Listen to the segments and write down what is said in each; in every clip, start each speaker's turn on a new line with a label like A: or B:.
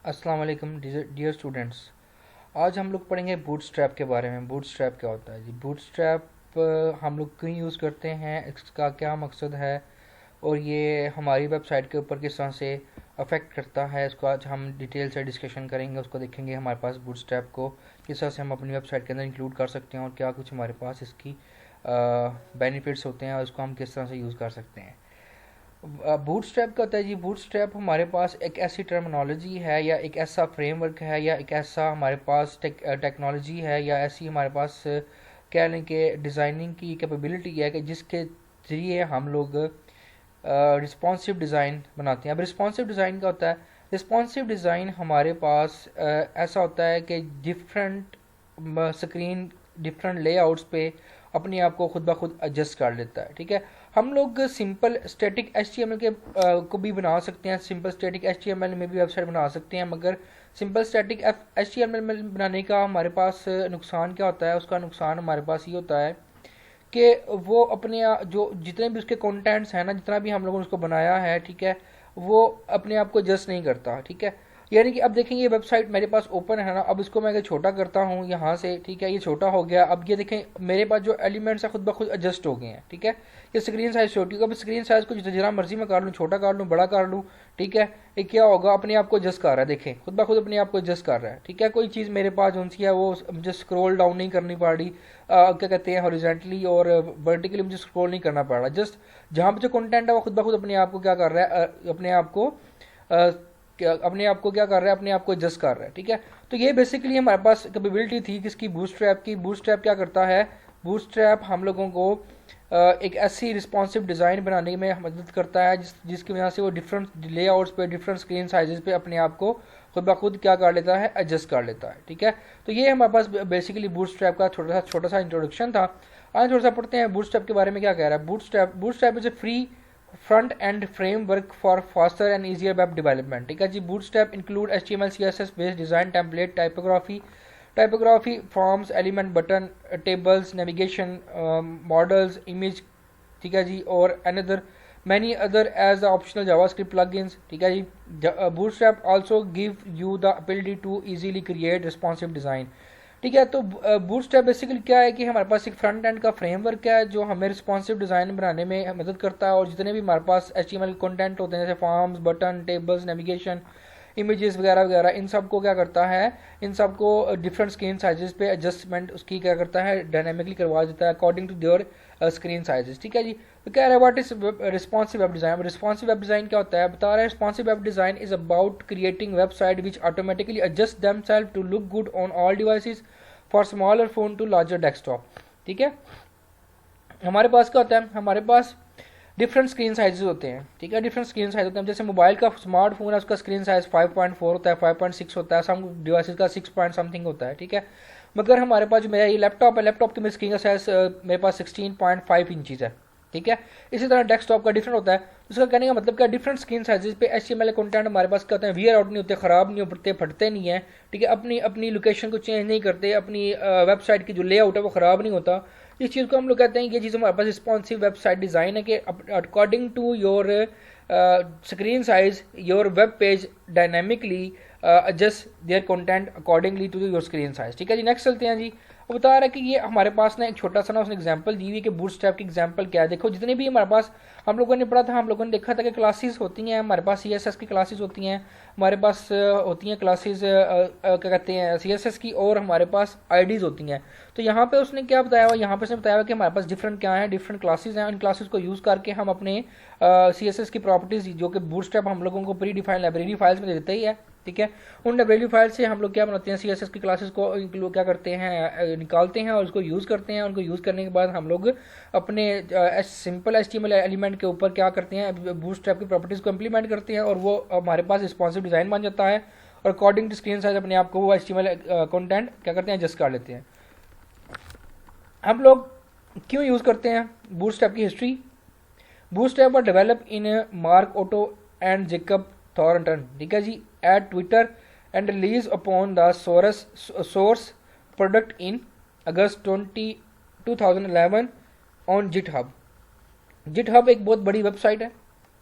A: अस्सलाम वालेकुम dear students. आज हम लोग पढ़ेंगे बूटस्ट्रैप के बारे में। बूटस्ट्रैप क्या होता है जी? बूटस्ट्रैप हम लोग क्यों यूज़ करते हैं, इसका क्या मकसद है और ये हमारी वेबसाइट के ऊपर किस तरह से अफेक्ट करता है, इसको आज हम डिटेल से डिस्कशन करेंगे। उसको देखेंगे हमारे पास बूटस्ट्रैप को किस तरह से हम अपनी वेबसाइट के अंदर इंक्लूड कर सकते हैं और क्या कुछ हमारे पास इसकी बेनिफिट्स होते हैं और इसको हम किस तरह से यूज़ कर सकते हैं। बूटस्ट्रैप का होता है जी, बूटस्ट्रैप हमारे पास एक ऐसी टर्मिनोलॉजी है या एक ऐसा फ्रेमवर्क है या एक ऐसा हमारे पास टेक्नोलॉजी है या ऐसी हमारे पास कह लें कि डिज़ाइनिंग की कैपेबिलिटी है कि जिसके ज़रिए हम लोग रिस्पॉन्सिव डिज़ाइन बनाते हैं। अब रिस्पॉन्सिव डिज़ाइन का होता है, रिस्पॉन्सिव डिज़ाइन हमारे पास ऐसा होता है कि डिफरेंट स्क्रीन डिफरेंट लेआउट्स पे अपने आप को खुद ब खुद एडजस्ट कर लेता है। ठीक है, हम लोग सिंपल स्टैटिक HTML के को भी बना सकते हैं, सिंपल स्टैटिक HTML में भी वेबसाइट बना सकते हैं, मगर सिंपल स्टैटिक HTML में बनाने का हमारे पास नुकसान क्या होता है? उसका नुकसान हमारे पास ये होता है कि वो अपने जो जितने भी उसके कंटेंट्स हैं ना, जितना भी हम लोगों ने उसको बनाया है, ठीक है, वो अपने आप को एडजस्ट नहीं करता। ठीक है, यानी कि अब देखेंगे ये वेबसाइट मेरे पास ओपन है ना, अब इसको मैं अगर छोटा करता हूँ यहाँ से, ठीक है, ये छोटा हो गया। अब ये देखें मेरे पास जो एलिमेंट्स है खुद ब खुद एडजस्ट हो गए हैं। ठीक है, ये स्क्रीन साइज छोटी होगी, अब स्क्रीन साइज को जितना मर्जी मैं कर लूँ, छोटा कर लूँ, बड़ा कर लूँ, ठीक है, ये क्या होगा? अपने आप को एडजस्ट कर रहा है। देखें खुद ब खुद अपने आप को एडजस्ट कर रहा है। ठीक है, कोई चीज़ मेरे पास जो सी है वो मुझे स्क्रॉल डाउन नहीं करनी पड़ रही, क्या कहते हैं, हॉरिजॉन्टली और वर्टिकली मुझे स्क्रॉल नहीं करना पड़ रहा। जस्ट जहाँ पे जो कंटेंट है वो खुद ब खुद अपने आप को क्या कर रहा है, अपने आप को क्या कर रहा है, अपने आप को एडजस्ट कर रहा है। ठीक है, तो ये बेसिकली हमारे पास कैपेबिलिटी थी किसकी? बूटस्ट्रैप की। बूटस्ट्रैप क्या करता है? बूटस्ट्रैप हम लोगों को एक ऐसी रिस्पॉन्सिव डिज़ाइन बनाने में मदद करता है जिसकी वजह से वो डिफरेंट लेआउट्स पे, डिफरेंट स्क्रीन साइजेस पे अपने आप को खुद ब खुद क्या कर लेता है, एडजस्ट कर लेता है। ठीक है, तो ये हमारे पास बेसिकली बूटस्ट्रैप का छोटा सा इंट्रोडक्शन था। आज थोड़ा सा पढ़ते हैं बूटस्ट्रैप के बारे में क्या कह रहा है। Bootstrap is a free front end framework for faster and easier web development. ठीक है जी, Bootstrap include HTML CSS based design template, typography forms, element, button, tables, navigation, models, image, ठीक है जी, और another many other as the optional JavaScript plugins. ठीक है जी, Bootstrap also give you the ability to easily create responsive design. ठीक है, तो बूटस्ट्रैप बेसिकली क्या है कि हमारे पास एक फ्रंट एंड का फ्रेमवर्क है जो हमें रिस्पॉन्सिव डिज़ाइन बनाने में मदद करता है, और जितने भी हमारे पास HTML कंटेंट होते हैं जैसे forms, button, tables, navigation, images वगैरह वगैरह, इन सब को क्या करता है, इन सब को डिफरेंट स्क्रीन साइजेस पे एडजस्टमेंट उसकी क्या करता है, डायनेमिकली करवा देता है according to their screen sizes. ठीक है जी, तो कह रहा है what is responsive web design. Responsive web design क्या होता है, बता रहा है responsive web design is about creating website which automatically adjust themselves to look good on all devices for smaller phone to larger desktop. ठीक है, हमारे पास क्या होता है, हमारे पास डिफरेंट स्क्रीन साइजेस होते हैं। ठीक है, डिफरेंट स्क्रीन साइज होते हैं। जैसे मोबाइल का स्मार्टफोन है, उसका स्क्रीन साइज 5.4 होता है, 5.6 होता है, सम डिवाइसेस का 6 पॉइंट समथिंग होता है। ठीक है, मगर हमारे पास जो मेरा ये लैपटॉप है, लैपटॉप की मेरी स्क्रीन का साइज मेरे पास 16.5 इंचज़ है। ठीक है, इसी तरह डेस्कटॉप का डिफरेंट होता है। उसका कहने का मतलब क्या, डिफरेंट स्क्रीन साइजेस पे HTML कंटेंट हमारे पास क्या होते हैं, वियर आउट नहीं होते, ख़राब नहीं होते, फटते नहीं है। ठीक है, अपनी अपनी लोकेशन को चेंज नहीं करते, अपनी वेबसाइट की जो लेआउट है वो ख़राब नहीं होता। इस चीज़ को हम लोग कहते हैं, ये चीज़ हमारे पास रिस्पॉन्सिव वेबसाइट डिज़ाइन है कि according to your screen size your web page dynamically adjust their content accordingly to your screen size. ठीक है जी, नेक्स्ट चलते हैं जी। वो बता रहा है कि ये हमारे पास ना एक छोटा सा ना उसने एग्जांपल दी हुई है कि बूटस्ट्रैप की एग्जांपल क्या है। देखो जितने भी हमारे पास हम लोगों ने पढ़ा था, हम लोगों ने देखा था कि क्लासेस होती हैं, हमारे पास CSS की क्लासेस होती हैं, हमारे पास होती हैं क्लासेस क्या कहते हैं CSS की, और हमारे पास IDs होती हैं। तो यहाँ पे उसने क्या बताया हुआ, यहाँ पे उसने बताया हुआ कि हमारे पास डिफरेंट क्या है, डिफरेंट क्लासेस हैं। इन क्लासेस को यूज़ करके हम अपने CSS की प्रॉपर्टीज जो कि बूटस्ट्रैप हम लोगों को प्री डिफाइंड लाइब्रेरी फाइल्स में देता ही है। ठीक है, उन लाइब्रेरी फाइल से हम लोग क्या बनाते हैं, CSS की क्लासेस को इंक्लूड क्या करते हैं, निकालते हैं और उसको यूज़ करते हैं। उनको यूज़ करने के बाद हम लोग अपने सिंपल HTML एलिमेंट के ऊपर क्या करते हैं, बूटस्ट्रैप की प्रॉपर्टीज़ को इम्प्लीमेंट करते हैं और वो हमारे पास रिस्पॉन्सिव डिज़ाइन बन जाता है, और अकॉर्डिंग टू स्क्रीन साइज अपने आप को वो HTML कंटेंट क्या करते हैं, एडजस्ट कर लेते हैं। हम लोग क्यों यूज़ करते हैं बूटस्ट्रैप की history. Bootstrap were develop in Mark Otto and Jacob Thornton, ठीक है जी, at Twitter and release upon the source product in August 2011 on GitHub। GitHub एक बहुत बड़ी वेबसाइट है।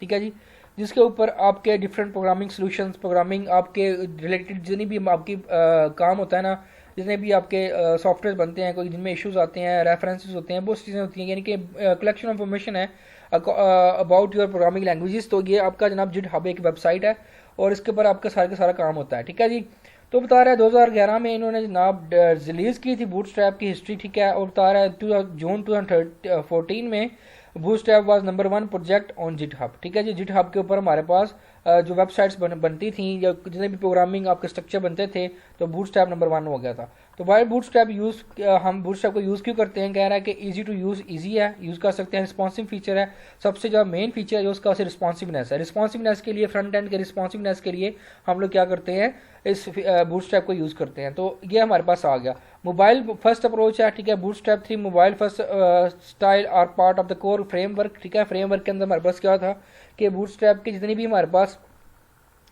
A: ठीक है जी, जिसके ऊपर आपके डिफरेंट प्रोग्रामिंग सॉल्यूशंस, प्रोग्रामिंग आपके रिलेटेड जितनी भी आपकी काम होता है ना, जितने भी आपके सॉफ्टवेयर बनते हैं, कोई जिनमें इश्यूज आते हैं, रेफरेंसेस होते हैं, बहुत चीज़ें होती हैं, यानी कि कलेक्शन ऑफ इन्फॉर्मेशन है अबाउट योर प्रोग्रामिंग लैंग्वेजेस। तो ये आपका जनाब GitHub एक वेबसाइट है और इसके ऊपर आपका सारा काम होता है, ठीक है जी। तो बता रहा है 2011 में इन्होंने जनाब रिलीज़ की थी बूटस्ट्रैप की हिस्ट्री, ठीक है। और बता रहा है जून 2014 में bootstrap was number 1 project on GitHub, ठीक है जी। GitHub के ऊपर हमारे पास जो वेबसाइट्स बनती थी या जितने भी प्रोग्रामिंग आपके स्ट्रक्चर बनते थे, तो बूटस्ट्रैप नंबर 1 हो गया था। तो वाई बूटस्ट्रैप हम बूटस्ट्रैप को यूज़ क्यों करते हैं? कह रहा है कि ईजी टू यूज़, ईजी है, यूज़ कर सकते हैं, रिस्पॉन्सिव फीचर है। सबसे जो मेन फीचर है जो उसका उसे रिस्पॉन्सिवनेस है। रिस्पॉन्सिवनेस के लिए, फ्रंट एंड के रिस्पॉन्सिवनेस के लिए हम लोग क्या करते हैं, इस बूटस्ट्रैप को यूज़ करते हैं। तो ये हमारे पास आ गया। मोबाइल फर्स्ट अप्रोच है, ठीक है। Bootstrap 3 mobile first style are part of the core framework, ठीक है। फ्रेमवर्क के अंदर हमारे पास क्या था कि बूटस्ट्रैप की जितनी भी हमारे पास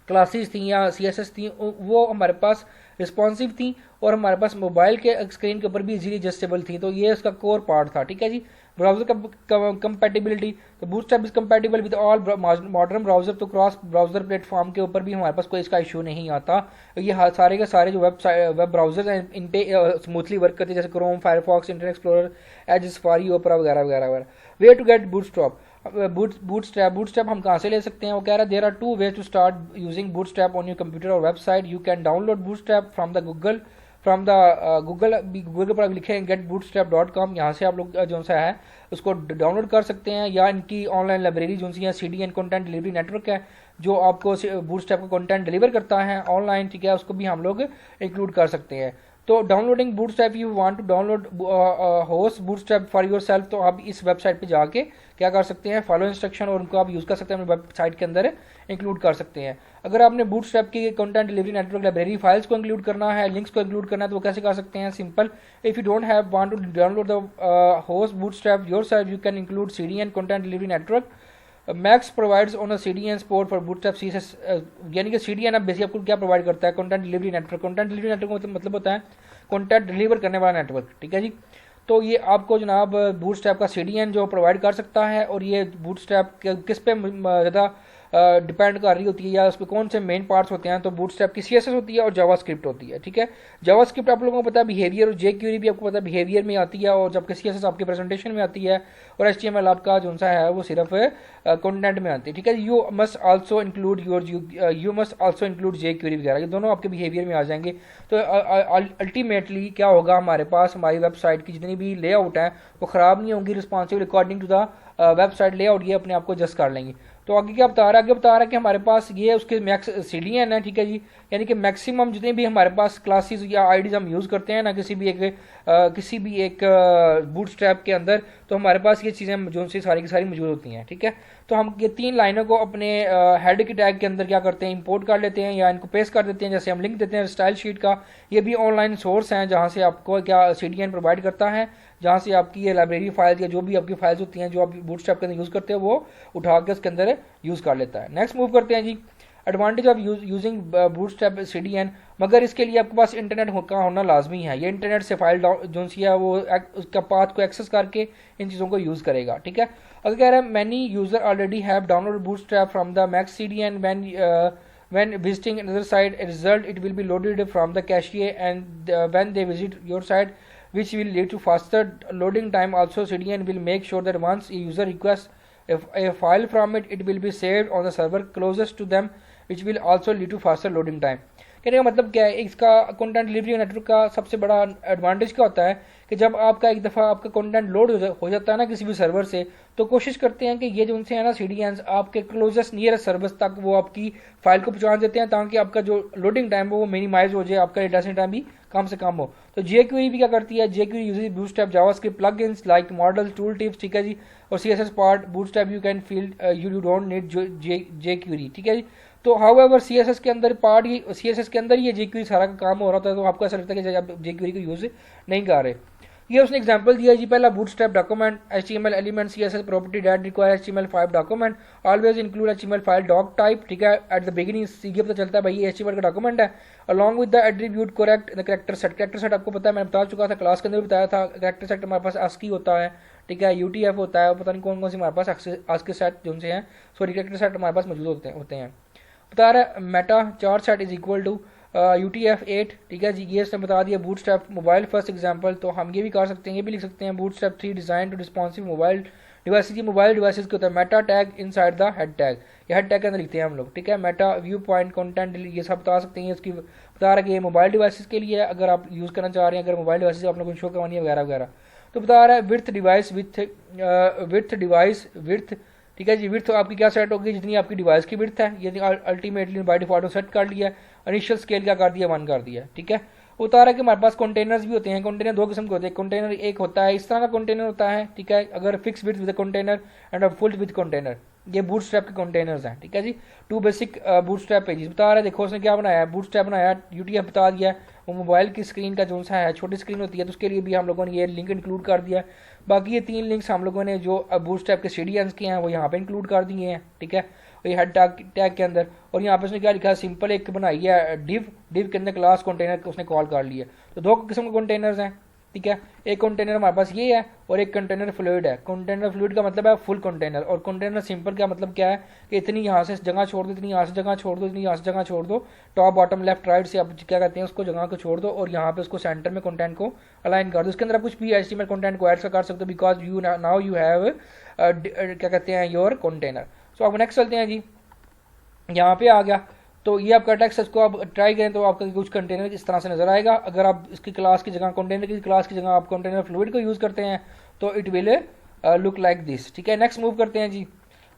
A: क्लासेस थी या CSS थी, वो हमारे पास रिस्पॉन्सिव थी और हमारे पास मोबाइल के स्क्रीन के ऊपर भी इजीली एडजस्टेबल थी। तो ये उसका कोर पार्ट था, ठीक है जी। ब्राउजर कंपैटिबिलिटी, तो bootstrap is compatible with all modern browser. तो क्रॉस ब्राउजर प्लेटफॉर्म के ऊपर भी हमारे पास कोई इसका इशू नहीं आता। ये सारे के सारे जो वेब ब्राउजर हैं इन पे स्मूथली वर्क करते हैं, जैसे Chrome, Firefox, Internet Explorer, Edge, Safari, Opera वगैरह वगैरह वगैरह। Way to get Bootstrap, Bootstrap हम कहाँ से ले सकते हैं? वो कह रहा है there are 2 ways to start using Bootstrap on your computer और website. You can download Bootstrap from the Google के ऊपर आप लिखें getbootstrap.com, यहाँ से आप लोग जो सा है उसको डाउनलोड कर सकते हैं, या इनकी ऑनलाइन लाइब्रेरी जो सी है CDN कंटेंट डिलीवरी नेटवर्क है, जो आपको बूटस्ट्रैप का कंटेंट डिलीवर करता है ऑनलाइन, ठीक है। उसको भी हम लोग इंक्लूड कर सकते हैं। तो downloading Bootstrap, you want to download host Bootstrap for yourself, तो आप इस वेबसाइट पे जाके क्या कर सकते हैं, फॉलो इंस्ट्रक्शन और उनको आप यूज़ कर सकते हैं, अपने वेबसाइट के अंदर इंक्लूड कर सकते हैं। अगर आपने बूटस्ट्रैप की content delivery network library files को इंक्लूड करना है, लिंक्स को इंक्लूड करना है, तो वो कैसे कर सकते हैं? Simple, if you don't have want to download the host Bootstrap yourself, you can include CDN content delivery network. Max provides on a CDN support for Bootstrap CSS, यानी कि CDN अब बेसिकली आपको क्या प्रोवाइड करता है? Content delivery network. Content delivery network मतलब होता है कंटेंट डिलीवर करने वाला नेटवर्क, ठीक है जी। तो ये आपको जनाब बूटस्ट्रैप का CDN जो प्रोवाइड कर सकता है, और ये बूटस्ट्रैप किस पे ज़्यादा डिपेंड कर रही होती है, या उस पर कौन से मेन पार्ट्स होते हैं? तो बूटस्ट्रैप की CSS होती है और जावास्क्रिप्ट होती है, ठीक है। जावास्क्रिप्ट आप लोगों को पता है बिहेवियर, और jQuery भी आपको पता है बिहेवियर में आती है, और जबकि CSS आपके प्रेजेंटेशन में आती है, और HTML आपका जो सा है वो सिर्फ कंटेंट में आती है, ठीक है। You must also include jQuery वगैरह, ये दोनों आपके बिहेवियर में आ जाएंगे। तो अल्टीमेटली क्या होगा, हमारे पास हमारी वेबसाइट की जितनी भी लेआउट है वो ख़राब नहीं होंगी, responsive according to the website layout, ये अपने आप को एडजस्ट कर लेंगी। तो आगे क्या बता रहा है? आगे बता रहा है कि हमारे पास ये उसके मैक्स CDN है, ठीक है जी। यानी कि मैक्सिमम जितने भी हमारे पास क्लासेस या आईडीज हम यूज़ करते हैं ना किसी भी एक बूटस्ट्रैप के अंदर, तो हमारे पास ये चीज़ें जो सी सारी की सारी मौजूद होती हैं, ठीक है। तो हम ये 3 लाइनों को अपने हेड के टैग के अंदर क्या करते हैं, इंपोर्ट कर लेते हैं या इनको पेस्ट कर देते हैं। जैसे हम लिंक देते हैं स्टाइल शीट का, ये भी ऑनलाइन सोर्स हैं जहाँ से आपको क्या CDN प्रोवाइड करता है, जहाँ से आपकी ये लाइब्रेरी फाइल या जो भी आपकी फाइल्स होती हैं जो आप बूटस्ट्रैप के अंदर यूज़ करते हैं वो उठा के उसके अंदर यूज़ कर लेता है। नेक्स्ट मूव करते हैं जी, advantage of using Bootstrap CDN। मगर इसके लिए आपके पास इंटरनेट का होना लाजमी है। ये इंटरनेट से फाइल जो सी है वो उसका पाथ को एक्सेस करके इन चीज़ों को यूज़ करेगा, ठीक है। अगर कह रहा है many user already have download Bootstrap from the max CDN when visiting another site, a result it will be loaded from the cache, and when they visit your site, which will lead to faster loading time. Also CDN will make sure that once a user requests a file from it, it will be saved on the server closest to them, which will also lead to faster loading time. कहने का मतलब क्या है? इसका content delivery network का सबसे बड़ा advantage क्या होता है कि जब आपका एक दफ़ा आपका कंटेंट लोड हो जाता है ना किसी भी सर्वर से, तो कोशिश करते हैं कि ये जो उनसे है ना CDNs आपके क्लोजेस्ट नियरेस्ट सर्वर तक वो आपकी फाइल को पहुंचा देते हैं, ताकि आपका जो लोडिंग टाइम वो मिनिमाइज हो जाए, आपका डेटा टाइम भी कम से कम हो। तो jQuery भी क्या करती है? jQuery uses bootstrap JavaScript plugins like model tool tips, ठीक है जी, और CSS part bootstrap you can feel you don't need jQuery, ठीक है जी। तो हाउएवर CSS के अंदर CSS के अंदर ये jQuery सारा का काम हो रहा था, तो आपको ऐसा लगता है कि आप jQuery को यूज़ नहीं कर रहे। ये उसने एग्जांपल दिया जी, पहला Bootstrap document HTML element CSS property that require HTML5 document always include HTML file doctype, ठीक है। एट द बिगिनिंग सीधे पता चलता है भाई ये HTML का डॉक्यूमेंट है, along with the attribute correct the character set. Character set आपको पता है, मैंने बता चुका था क्लास के अंदर भी बताया था। कैरेक्टर सेट हमारे पास ASCII होता है, ठीक है, UTF होता है, पता नहीं कौन कौन से हमारे पास आज के सेट जो से हैं, सॉरी कैरेक्टर सेट हमारे पास मौजूद होते हैं। बता रहा है meta charset is equal to UTF-8, ठीक है जी, ये इसने बता दिया। बूटस्ट्रैप मोबाइल फर्स्ट एग्जांपल, तो हम ये भी कर सकते हैं, ये भी लिख सकते हैं Bootstrap 3 design to responsive mobile devices. की मोबाइल डिवाइसेज के होता है meta tag inside the head tag, ये हेड टैग के अंदर लिखते हैं हम लोग, ठीक है। मेटा व्यू पॉइंट कंटेंट ये सब बता सकते हैं। इसकी बता रहा है कि ये मोबाइल डिवाइसेज के लिए है, अगर आप यूज़ करना चाह रहे हैं, अगर मोबाइल डिवाइसेज आप लोगों को शो करवानी है वगैरह वगैरह। तो बता रहा है with device with device with, ठीक है जी, विथ आपकी क्या सेट होगी, जितनी आपकी डिवाइस की विथ है, ये अल्टीमेटली बाय डिफॉल्ट सेट कर लिया। इनिशियल स्केल क्या कर दिया, 1 कर दिया, ठीक है। उतारा है कि हमारे पास कंटेनर्स भी होते हैं। कंटेनर 2 किस्म के होते हैं। कंटेनर एक होता है इस तरह का कंटेनर होता है, ठीक है, अगर fix with with container and full with container, ये बूटस्ट्रैप के कंटेनर्स हैं, ठीक है जी। 2 बेसिक बूटस्ट्रैप पेजेस बता रहा है। देखो उसने क्या बनाया है, बूटस्ट्रैप बनाया, UTF बता दिया है। वो मोबाइल की स्क्रीन का जो सा है, छोटी स्क्रीन होती है, तो उसके लिए भी हम लोगों ने ये लिंक इंक्लूड कर दिया। बाकी ये 3 लिंक्स हम लोगों ने जो बूटस्ट्रैप के CDNs के हैं वो यहाँ पे इंक्लूड कर दिए हैं, ठीक है, ये हेड टैग के अंदर। और यहाँ पे उसने क्या लिखा है, सिंपल एक बनाई है डिव के अंदर क्लास कंटेनर उसने कॉल कर लिया। तो 2 किस्म के कंटेनर्स हैं, ठीक है। एक कंटेनर हमारे पास ये है और एक कंटेनर फ्लूइड है। कंटेनर फ्लूइड का मतलब है फुल कंटेनर, और कंटेनर सिंपल का मतलब क्या है कि इतनी यहाँ से जगह छोड़ दो, इतनी यहाँ से जगह छोड़ दो, इतनी यहाँ से जगह छोड़ दो, टॉप बॉटम लेफ्ट राइट से आप क्या कहते हैं उसको जगह को छोड़ दो, और यहाँ पे उसको सेंटर में कंटेंट को अलाइन कर दो। उसके अंदर आप कुछ भी HTML कंटेंट को ऐड कर सकते हो, because you now you have क्या कहते हैं योर कंटेनर। सो अब नेक्स्ट चलते हैं जी, यहाँ पे आ गया। तो ये आपका टेक्स्ट, इसको आप ट्राई करें तो आपका कुछ कंटेनर इस तरह से नजर आएगा। अगर आप इसकी क्लास की जगह कंटेनर की क्लास की जगह आप कंटेनर फ्लूइड को यूज़ करते हैं तो it will look like this, ठीक है। नेक्स्ट मूव करते हैं जी।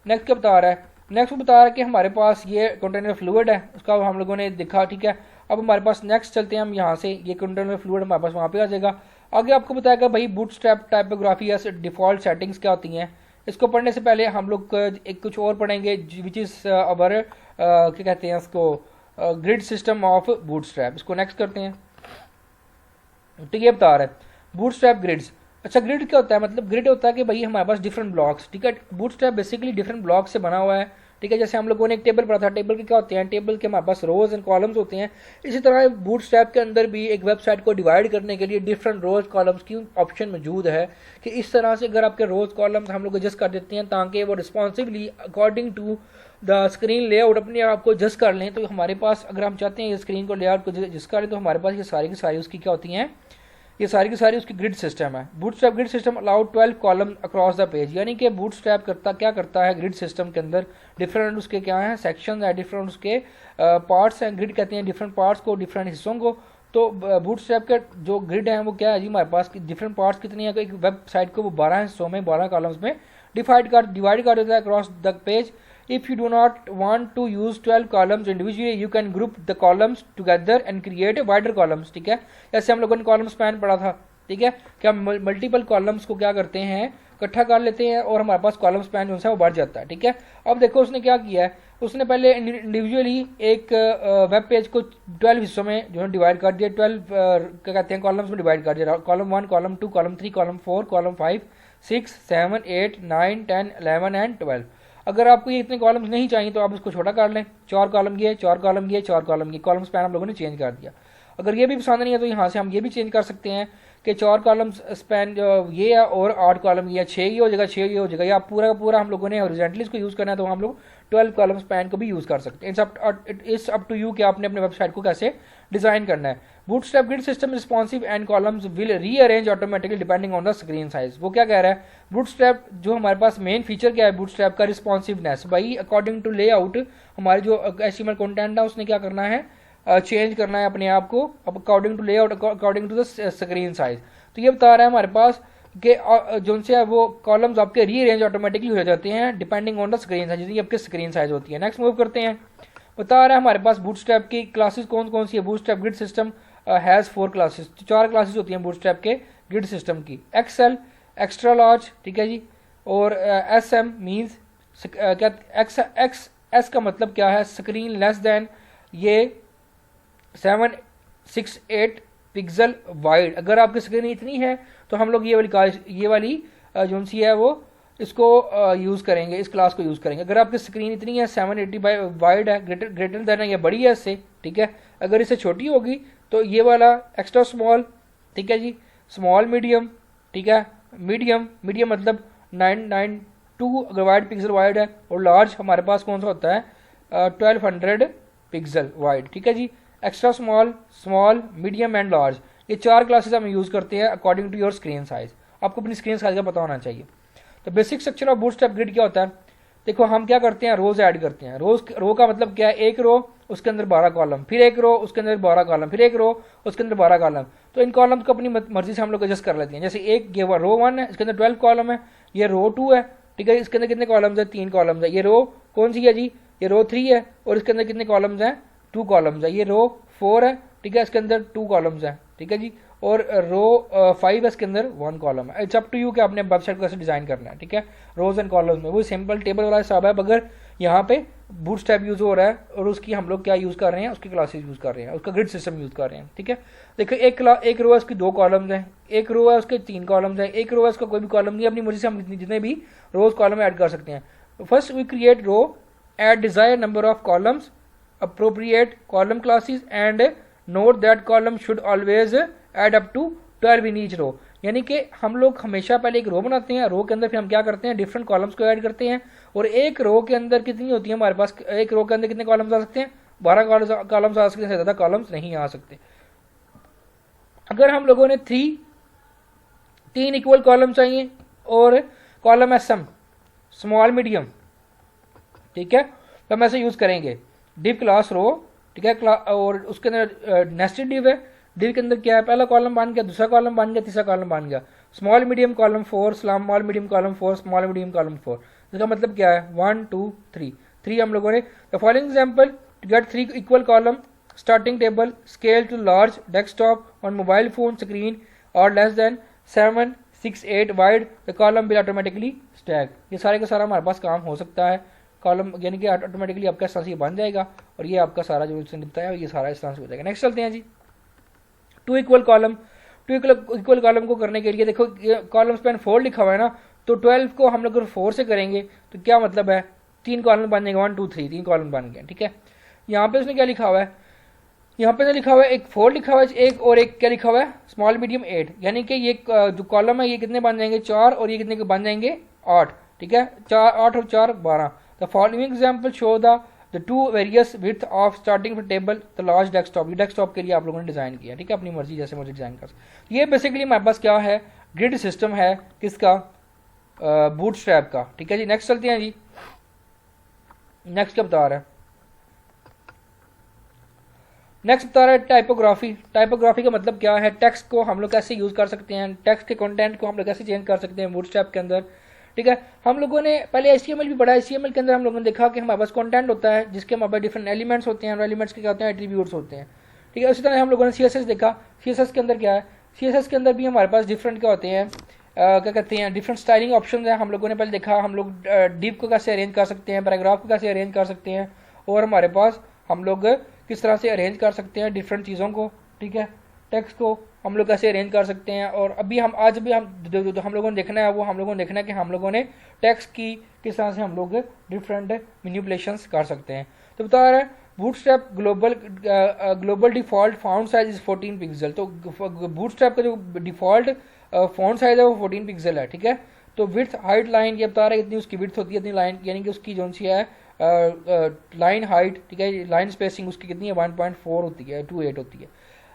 A: नेक्स्ट क्या बता रहा है, नेक्स्ट बता रहा है कि हमारे पास ये कंटेनर फ्लूइड है, उसका हम लोगों ने देखा, ठीक है। अब हमारे पास नेक्स्ट चलते हैं हम यहाँ से, ये कंटेनर फ्लूइड हमारे पास वहाँ पे आ जाएगा। आगे आपको बताएगा भाई बूटस्ट्रैप टाइपोग्राफी या डिफॉल्ट सेटिंग्स क्या होती हैं। इसको पढ़ने से पहले हम लोग एक कुछ और पढ़ेंगे विच इज़ अवर क्या कहते हैं उसको, ग्रिड सिस्टम ऑफ बूटस्ट्रैप। इसको नेक्स्ट करते हैं। तो ये बता रहा है बूटस्ट्रैप ग्रिड्स। अच्छा, ग्रिड क्या होता है, मतलब ग्रिड होता है कि भाई हमारे पास डिफरेंट ब्लॉक्स, ठीक है। बूटस्ट्रैप बेसिकली डिफरेंट ब्लॉक्स से बना हुआ है, ठीक है। जैसे हम लोगों ने एक टेबल पढ़ा था, टेबल के क्या होते हैं, टेबल के हमारे पास रोज एंड कॉलम्स होते हैं। इसी तरह बूटस्ट्रैप के अंदर भी एक वेबसाइट को डिवाइड करने के लिए डिफरेंट रोज कॉलम्स की ऑप्शन मौजूद है, कि इस तरह से अगर आपके रोज कॉलम्स हम लोग एडजस्ट कर देते हैं ताकि वो responsively according to the screen layout अपने आप को एडजस्ट कर लें। तो हमारे पास अगर हम चाहते हैं ये स्क्रीन को लेआउट को एडजस्ट करें तो हमारे पास ये सारी की सारी उसकी क्या होती हैं, ये सारी की सारी उसकी ग्रिड सिस्टम है। Bootstrap grid system allowed 12 column across the page, यानी कि बूटस्ट्रैप क्या करता है ग्रिड सिस्टम के अंदर, डिफरेंट उसके क्या हैं सेक्शन है, डिफरेंट उसके पार्ट्स हैं। ग्रिड कहते हैं डिफरेंट पार्ट्स को, डिफरेंट हिस्सों को। तो बूटस्ट्रैप के जो ग्रिड है वो क्या है जी, हमारे पास डिफरेंट पार्ट्स कितनी है, एक वेबसाइट को वो 12 हिस्सों में 12 कॉलम्स में डिवाइड कर देता है across the page. If you do not want to use 12 columns individually, you can group the columns together and create a wider columns, ठीक है। जैसे हम लोगों ने कॉलम स्पैन पढ़ा था, ठीक है, कि हम मल्टीपल कॉलम्स को क्या करते हैं, इकट्ठा कर लेते हैं और हमारे पास कॉलम स्पैन जो है वो बढ़ जाता है, ठीक है। अब देखो उसने क्या किया है, उसने पहले इंडिविजुअली एक वेब पेज को 12 हिस्सों में जो है डिवाइड कर दिया, 12 क्या कहते हैं कॉलम्स में डिवाइड कर दिया। Column 1, column 2, column 3, column 4, column 5, 6, 7, 8, 9, 10, 11 and 12। अगर आपको ये इतने कॉलम्स नहीं चाहिए तो आप इसको छोटा कर लें, 4 कॉलम ये, 4 कॉलम ये, 4 कॉलम ये, कॉलम स्पैन हम लोगों ने चेंज कर दिया। अगर ये भी पसंद नहीं है तो यहाँ से हम ये भी चेंज कर सकते हैं कि 4 कॉलम स्पैन ये है और 8 कॉलम ये, 6 ये हो जाएगा, 6 ये हो जाएगा, या पूरा का पूरा हम लोगों ने हॉरिजॉन्टली इसको यूज़ करना है तो हम लोग 12 कॉलम स्पैन को भी यूज़ कर सकते हैं। इट्स अप टू यू कि आपने अपने वेबसाइट को कैसे डिज़ाइन करना है। Bootstrap grid system responsive and columns will rearrange automatically depending on the screen size. वो क्या कह रहा है, बूटस्ट्रैप जो हमारे पास मेन फीचर क्या है बूटस्ट्रैप का, रिस्पॉन्सिवनेस। भाई अकॉर्डिंग टू लेआउट हमारे जो HTML कंटेंट है उसने क्या करना है, चेंज करना है अपने आप को according to layout, according to the screen size. तो ये बता रहा है हमारे पास कि जो से वो कॉलम्स आपके रीअरेंज ऑटोमेटिकली हो जाते हैं depending on the screen size, जितनी आपकी स्क्रीन साइज होती है। नेक्स्ट मूव करते हैं। बता रहा है हमारे पास बूटस्ट्रैप की क्लासेस कौन कौन सी है। Bootstrap grid system has 4 classes, 4 classes होती हैं बूटस्ट्रैप के ग्रिड सिस्टम की। एक्सेल, एक्स्ट्रा लार्ज, ठीक है जी, और SM मीन्स क्या, एक्स का मतलब क्या है, स्क्रीन लेस देन ये 768 पिक्सल वाइड। अगर आपकी स्क्रीन इतनी है तो हम लोग ये वाली जो सी है वो इसको यूज़ करेंगे, इस क्लास को यूज़ करेंगे। अगर आपकी स्क्रीन इतनी है 780 वाइड है, ग्रेटर देन है या बड़ी है इससे, ठीक है। अगर इससे छोटी होगी तो ये वाला एक्स्ट्रा स्मॉल, ठीक है जी, स्मॉल मीडियम, ठीक है, मीडियम, मीडियम मतलब 992 अगर वाइड पिक्सल वाइड है, और लार्ज हमारे पास कौन सा होता है 1200 पिक्सल वाइड, ठीक है जी। Extra small, small, medium and large, ये 4 क्लासेस हम यूज़ करते हैं according to your screen size. आपको अपनी स्क्रीन साइज का पता होना चाहिए। तो basic structure of Bootstrap grid क्या होता है, देखो हम क्या करते हैं, रोज ऐड करते हैं। रो का मतलब क्या है, एक रो उसके अंदर 12 कॉलम, फिर एक रो उसके अंदर 12 कॉलम, फिर एक रो उसके अंदर 12 कॉलम। तो इन कॉलम को अपनी मर्जी से हम लोग एडजस्ट कर लेते हैं। जैसे एक ये रो 1 है, इसके अंदर 12 कॉलम है, ये रो 2 है, ठीक है, इसके अंदर कितने कॉलम्स है 3 कॉलम्स है। ये रो कौन सी है जी, ये रो 3 है, और इसके अंदर कितने कॉलम्स हैं 2 कॉलम्स है। ये रो 4 है, ठीक है, इसके अंदर 2 कॉलम्स है, ठीक है जी। और रो 5 है, इसके अंदर 1 कॉलम है। इट्स अप टू यू कि आपने वेबसाइट को कैसे डिजाइन करना है, ठीक है। रोज एंड कॉलम्स में वो सिंपल टेबल वाला हिसाब है, मगर यहाँ पे बूटस्ट्रैप यूज हो रहा है और उसकी हम लोग क्या यूज कर रहे हैं, उसकी क्लासेस यूज कर रहे हैं, उसका ग्रिड सिस्टम यूज कर रहे हैं, ठीक है। देखिए एक रो है उसकी 2 कॉलम्स हैं, एक रो है उसके 3 कॉलम्स हैं, एक रो है उसका कोई भी कॉलम नहीं, अपनी मर्जी से हम जितने भी रोज कॉलम ऐड कर सकते हैं। First we create row at desire number of columns, appropriate column classes and note that column should always add up to 12 in each row। यानी कि हम लोग हमेशा पहले एक रो बनाते हैं, रो के अंदर फिर हम क्या करते हैं डिफरेंट कॉलम्स को ऐड करते हैं, और एक रो के अंदर कितनी होती है हमारे पास, एक रो के अंदर कितने कॉलम्स आ सकते हैं 12 कॉलम्स आ सकते हैं, ज़्यादा कॉलम्स नहीं आ सकते। अगर हम लोगों ने 3 इक्वल कॉलम चाहिए और कॉलम है सम स्मॉल मीडियम, ठीक है, तो हम ऐसे यूज़ करेंगे डिव क्लास रो, ठीक है, और उसके अंदर नेस्टेड डिव है। डिव के अंदर क्या है, पहला कॉलम बन गया, दूसरा कॉलम बन गया, तीसरा कॉलम बन गया, small medium column 4, small medium column 4, small medium column 4। इसका मतलब क्या है 1 2 3 हम लोगों ने। The following example to get 3 equal column, starting table, scale to large, desktop on mobile phone screen और less than 7 6 8 wide, the column will automatically stack. ये सारे का सारा हमारे पास काम हो सकता है, कॉलम यानी कि ऑटोमेटिकली आपका इस तरह से बन जाएगा, और ये आपका सारा जो लिखता है ये सारा इस तरह से हो जाएगा। नेक्स्ट चलते हैं जी, 2 इक्वल कॉलम। 2 इक्वल कॉलम को करने के लिए देखो कॉलम स्पैन 4 लिखा हुआ है ना, तो 12 को हम लोग अगर 4 से करेंगे तो क्या मतलब है 3 कॉलम बन जाएंगे, 1 2 3 3 कॉलम बन गए, ठीक है। यहाँ पे उसने क्या लिखा हुआ है, यहाँ पे लिखा हुआ है एक 4 लिखा हुआ है, एक और एक क्या लिखा हुआ है स्मॉल मीडियम 8, यानी कि ये जो कॉलम है ये कितने बन जाएंगे 4, और ये कितने के बन जाएंगे 8, ठीक है, 8 और 4 12। The following example show the 2 various width of starting from table the large desktop। ये डेस्कटॉप के लिए आप लोगों ने डिजाइन किया, ठीक है, अपनी मर्जी जैसे मर्जी डिजाइन कर सकते। ये बेसिकली हमारे पास क्या है ग्रिड सिस्टम है किसका बूटस्ट्रैप का, ठीक है जी। नेक्स्ट चलते हैं जी, नेक्स्ट क्या बता रहा है, नेक्स्ट बता रहा है टाइपोग्राफी। टाइपोग्राफी का मतलब क्या है, टेक्स्ट को हम लोग कैसे यूज कर सकते हैं, टेक्स्ट के कंटेंट को हम लोग कैसे चेंज कर सकते हैं बूटस्ट्रैप के अंदर, ठीक है। हम लोगों ने पहले HTML भी पढ़ा, HTML के अंदर हम लोगों ने देखा कि हमारे पास कंटेंट होता है जिसके हमारे पास डिफरेंट एलिमेंट्स होते हैं, और एलिमेंट्स के क्या होते हैं एट्रीब्यूट्स होते हैं, ठीक है। उसी तरह हम लोगों ने CSS देखा, CSS के अंदर क्या है, CSS के अंदर भी हमारे पास डिफरेंट क्या होते हैं क्या कहते हैं डिफरेंट स्टाइलिंग ऑप्शन है। हम लोगों ने पहले देखा हम लोग डिव को कैसे अरेंज कर सकते हैं, पैराग्राफ को कैसे अरेंज कर सकते हैं, और हमारे पास हम लोग किस तरह से अरेंज कर सकते हैं डिफरेंट चीज़ों को, ठीक है, टेक्स्ट को हम लोग कैसे अरेंज कर सकते हैं। और अभी हम आज भी हम जो हम लोगों ने देखना है वो हम लोगों ने देखना है कि हम लोगों ने टेक्स्ट की किस तरह से हम लोग डिफरेंट मैनिपुलेशंस कर सकते हैं। तो बता रहा है bootstrap global default font size is 14 pixel. तो बूटस्ट्रैप का जो डिफॉल्ट फॉन्ट साइज है वो 14 पिक्सल है, ठीक है। तो विड्थ हाइट लाइन ये बता रहा है कितनी उसकी विड्थ होती है, इतनी लाइन यानी कि उसकी जो सी है लाइन हाइट, ठीक है, लाइन स्पेसिंग उसकी कितनी है 1.4 होती है, 28 होती है।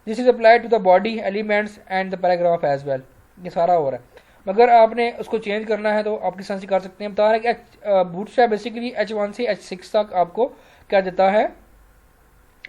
A: This is applied to the body elements and the paragraph as well. ये सारा हो रहा है, मगर आपने उसको चेंज करना है तो आप किस तरह से कर सकते हैं। बता रहे हैं कि बूटस्ट्रैप बेसिकली H1 से H6 तक आपको क्या देता है,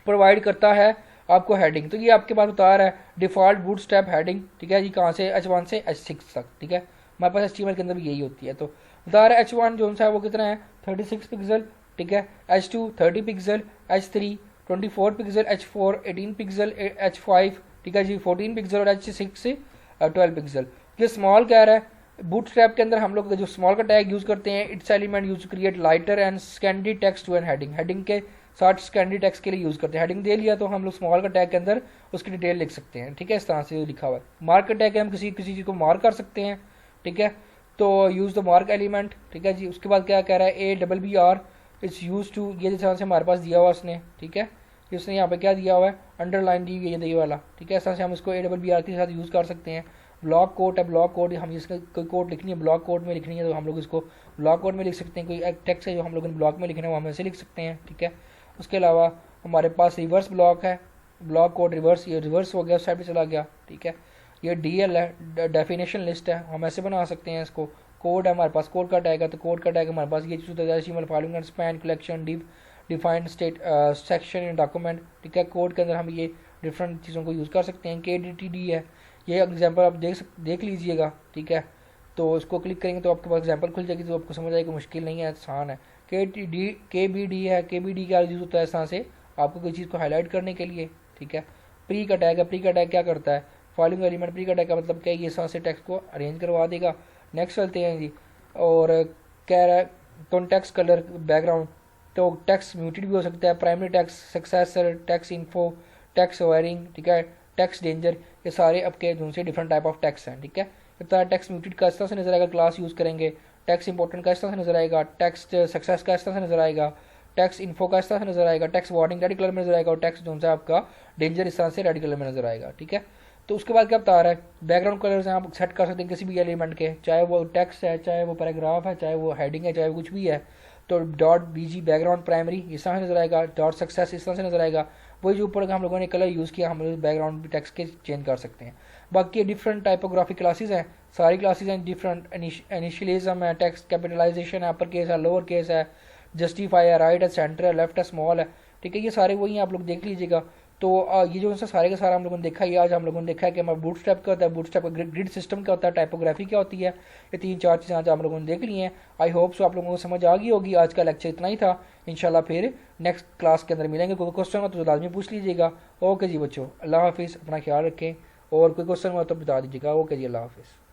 A: प्रोवाइड करता है आपको हेडिंग। तो ये आपके पास बता रहा है डिफॉल्ट बूटस्ट्रैप हेडिंग, ठीक है जी, कहाँ से H1 से H6 तक, ठीक है। हमारे पास HTML के अंदर भी यही होती है। तो बता रहा है H1 जो सा है वो कितना है 36 पिक्सल, ठीक है, H2 30 pixel, H3 24 pixel, H4 18 pixel, H5 ठीक है जी 14 पिक्सल, और H6 12 पिक्सल। ये स्मॉल कह रहा है बूटस्ट्रैप के अंदर हम लोग जो स्मॉल का टैग यूज करते हैं, it's element use create lighter and secondary text to an heading. Heading के साथ स्कैंडी टेक्स्ट के लिए यूज करते हैं। हेडिंग दे लिया तो हम लोग स्मॉल का टैग के अंदर उसकी डिटेल लिख सकते हैं, ठीक है, इस तरह से लिखा हुआ है। मार्क का टैग है, हम किसी चीज़ को मार्क कर सकते हैं, ठीक है, तो यूज द मार्क एलिमेंट, ठीक है जी। उसके बाद क्या कह रहा है ABBR इट्स यूज टू, ये जिस तरह से हमारे पास दिया हुआ उसने, ठीक है, उसने यहाँ पे क्या दिया हुआ है अंडरलाइन दी हुई है ये वाला, ठीक है, इस तरह से हम इसको ABBR के साथ यूज़ कर सकते हैं। ब्लॉक कोड है, ब्लॉक कोड हम इसका कोई कोड लिखनी है, ब्लॉक कोड में लिखनी है तो हम लोग इसको ब्लॉक कोड में लिख सकते हैं। कोई टेक्स्ट है जो हम लोगों ने ब्लॉक में लिखना है वो हम ऐसे लिख सकते हैं, ठीक है। उसके अलावा हमारे पास रिवर्स ब्लॉक है, ब्लॉक कोड रिवर्स, ये रिवर्स हो गया, उस साइड पर चला गया, ठीक है। ये DL है, डेफिनेशन लिस्ट है, हम ऐसे बना सकते हैं इसको। कोड है हमारे पास, कोड का टैग है, तो कोड का टैग हमारे पास ये चीज़ होता है HTML following span collection defined state section in document, ठीक है। कोड के अंदर हम ये डिफरेंट चीज़ों को यूज़ कर सकते हैं। KDTD है, ये एग्जांपल आप देख लीजिएगा, ठीक है। तो इसको क्लिक करेंगे तो आपके पास एग्जांपल खुल जाएगी, तो आपको समझ आएगी मुश्किल नहीं है, आसान है। KBD है, KBD का यूज़ होता है इस तरह से आपको कोई चीज़ को हाईलाइट करने के लिए, ठीक है। प्री का टैग है, प्री का टैग क्या करता है, फॉलोइंग एलिमेंट, प्री का टैग का मतलब क्या है, ये इस तरह से टेक्स्ट को अरेंज करवा देगा। नेक्स्ट चलते हैं जी, और कह रहा है कॉन्टेक्स्ट कलर बैकग्राउंड, तो टेक्स्ट म्यूटेड भी हो सकता है, primary text, successor, text info, text wiring, ठीक है, टेक्स्ट डेंजर, ये सारे आपके दूसरे डिफरेंट टाइप ऑफ टेक्स्ट हैं, ठीक है। इतना टेक्स्ट म्यूटेड का इस तरह से नजर आएगा, क्लास यूज़ करेंगे। टेक्स्ट इंपॉर्टेंट का इस तरह से नजर आएगा, टेक्स्ट सक्सेस का इस तरह से नजर आएगा, टेक्स्ट इन्फो का इस तरह से नजर आएगा, टेक्स्ट वार्निंग रेड कलर में नजर आएगा, और टेक्स्ट जो है आपका डेंजर इस तरह से रेड कलर में नजर आएगा, ठीक है। तो उसके बाद क्या बता रहा है, बैकग्राउंड कलर्स आप सेट कर सकते हैं किसी भी एलिमेंट के, चाहे वो टेक्स्ट है, चाहे वो पैराग्राफ है, चाहे वो हेडिंग है, चाहे वो कुछ भी है। तो .bg बैकग्राउंड प्राइमरी इस तरह से नजर आएगा, .सक्सेस इस तरह से नजर आएगा। वही जो ऊपर हम लोगों ने कलर यूज़ किया, हम लोग बैकग्राउंड भी टेक्स्ट के चेंज कर सकते हैं। बाकी डिफरेंट टाइपोग्राफी क्लासेस हैं, सारी क्लासेस हैं डिफरेंट। इनिशियलिज्म है, टेक्स्ट कैपिटलाइजेशन है, अपर केस है, लोअर केस है, जस्टिफाई है, राइट है, सेंटर है, लेफ्ट है, स्मॉल है, ठीक है। ये सारे वही आप लोग देख लीजिएगा। तो ये जो है सारे के सारा हम लोगों ने देखा, ये आज हम लोगों ने देखा है कि हमारा बूटस्ट्रैप क्या होता है, बूटस्ट्रैप का ग्रिड सिस्टम क्या होता है, टाइपोग्राफी क्या होती है। ये 3-4 चीज़ें आज हम लोगों ने देख ली हैं। आई होप सो आप लोगों को समझ आ गई होगी। आज का लेक्चर इतना ही था, इंशाल्लाह फिर नेक्स्ट क्लास के अंदर मिलेंगे। कोई क्वेश्चन हो तो लाजमी पूछ लीजिएगा। ओके जी बच्चों, अल्लाह हाफिज़, अपना ख्याल रखें, और कोई क्वेश्चन हो तो बता दीजिएगा। ओके जी, अल्लाह हाफिज़।